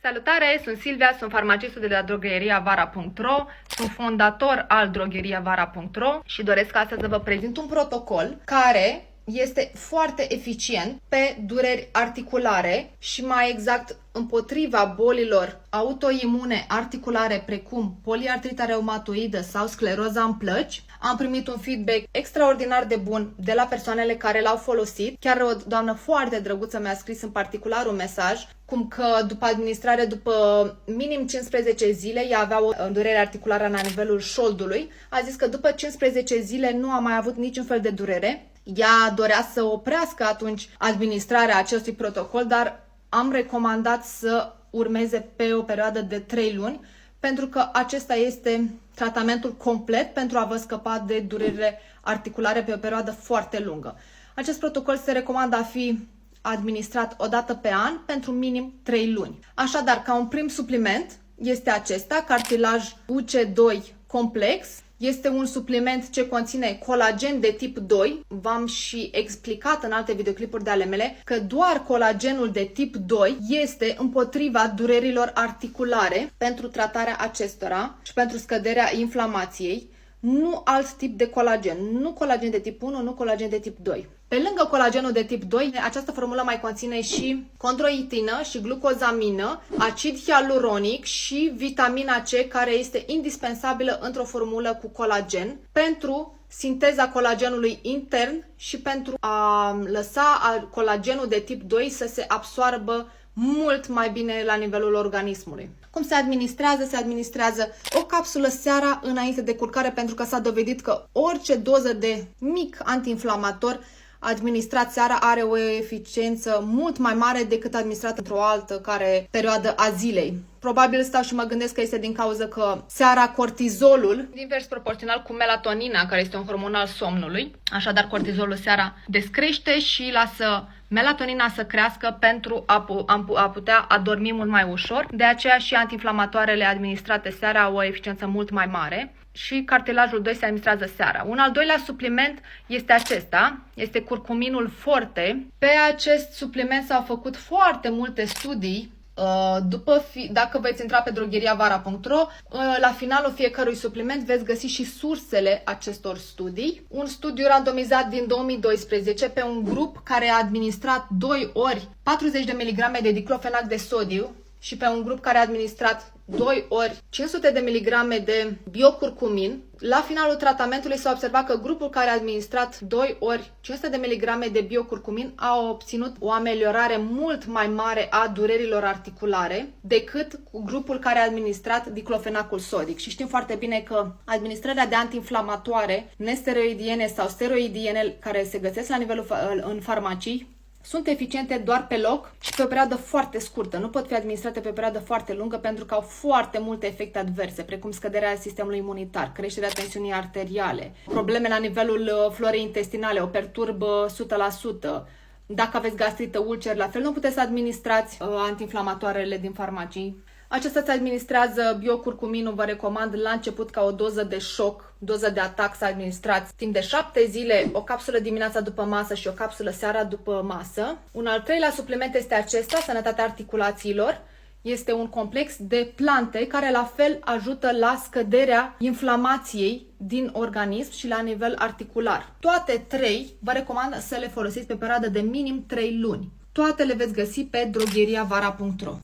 Salutare, sunt Silvia, sunt farmacistul de la drogheriavara.ro, sunt fondator al drogheriavara.ro și doresc astăzi să vă prezint un protocol care este foarte eficient pe dureri articulare și mai exact împotriva bolilor autoimune articulare precum poliartrita reumatoidă sau scleroza în plăci. Am primit un feedback extraordinar de bun de la persoanele care l-au folosit. Chiar o doamnă foarte drăguță mi-a scris în particular un mesaj cum că după administrare, după minim 15 zile, ea avea o durere articulară la nivelul șoldului. A zis că după 15 zile nu a mai avut niciun fel de durere. Ea dorea să oprească atunci administrarea acestui protocol, dar am recomandat să urmeze pe o perioadă de 3 luni, pentru că acesta este tratamentul complet pentru a vă scăpa de durerile articulare pe o perioadă foarte lungă. Acest protocol se recomandă a fi administrat o dată pe an pentru minim 3 luni. Așadar, ca un prim supliment este acesta, cartilaj UC2 complex. Este un supliment ce conține colagen de tip 2. V-am și explicat în alte videoclipuri de ale mele că doar colagenul de tip 2 este împotriva durerilor articulare pentru tratarea acestora și pentru scăderea inflamației. Nu alt tip de colagen, nu colagen de tip 1, nu colagen de tip 2. Pe lângă colagenul de tip 2, această formulă mai conține și condroitină și glucozamină, acid hialuronic și vitamina C, care este indispensabilă într-o formulă cu colagen pentru sinteza colagenului intern și pentru a lăsa colagenul de tip 2 să se absoarbă mult mai bine la nivelul organismului. Cum se administrează? Se administrează o capsulă seara înainte de culcare, pentru că s-a dovedit că orice doză de mic antiinflamator administrat seara are o eficiență mult mai mare decât administrat într-o altă perioadă a zilei. Probabil stau și mă gândesc că este din cauza că seara cortizolul, invers proporțional cu melatonina, care este un hormon al somnului, așadar cortizolul seara descrește și lasă melatonina să crească pentru a putea adormi mult mai ușor. De aceea și antiinflamatoarele administrate seara au o eficiență mult mai mare și cartilajul 2 se administrează seara. Un al doilea supliment este acesta, este curcuminul forte. Pe acest supliment s-au făcut foarte multe studii. Dacă veți intra pe drogheriavara.ro, la finalul fiecărui supliment veți găsi și sursele acestor studii. Un studiu randomizat din 2012 pe un grup care a administrat 2 ori 40 de mg de diclofenac de sodiu și pe un grup care a administrat 2 ori 500 de mg de biocurcumin. La finalul tratamentului s-a observat că grupul care a administrat 2 ori 500 de mg de biocurcumin a obținut o ameliorare mult mai mare a durerilor articulare decât cu grupul care a administrat diclofenacul sodic. Și știm foarte bine că administrarea de antiinflamatoare nesteroidiene sau steroidiene care se găsesc la nivelul în farmacii sunt eficiente doar pe loc și pe o perioadă foarte scurtă. Nu pot fi administrate pe o perioadă foarte lungă pentru că au foarte multe efecte adverse, precum scăderea sistemului imunitar, creșterea tensiunii arteriale, probleme la nivelul florei intestinale, o perturbă 100%. Dacă aveți gastrită, ulceri, la fel nu puteți să administrați antiinflamatoarele din farmacii. Acesta se administrează biocurcuminul, vă recomand la început ca o doză de șoc, doză de atac, să administrați timp de 7 zile, o capsulă dimineața după masă și o capsulă seara după masă. Un al treilea supliment este acesta, sănătatea articulațiilor. Este un complex de plante care la fel ajută la scăderea inflamației din organism și la nivel articular. Toate 3 vă recomand să le folosiți pe perioadă de minim 3 luni. Toate le veți găsi pe drogheriavara.ro.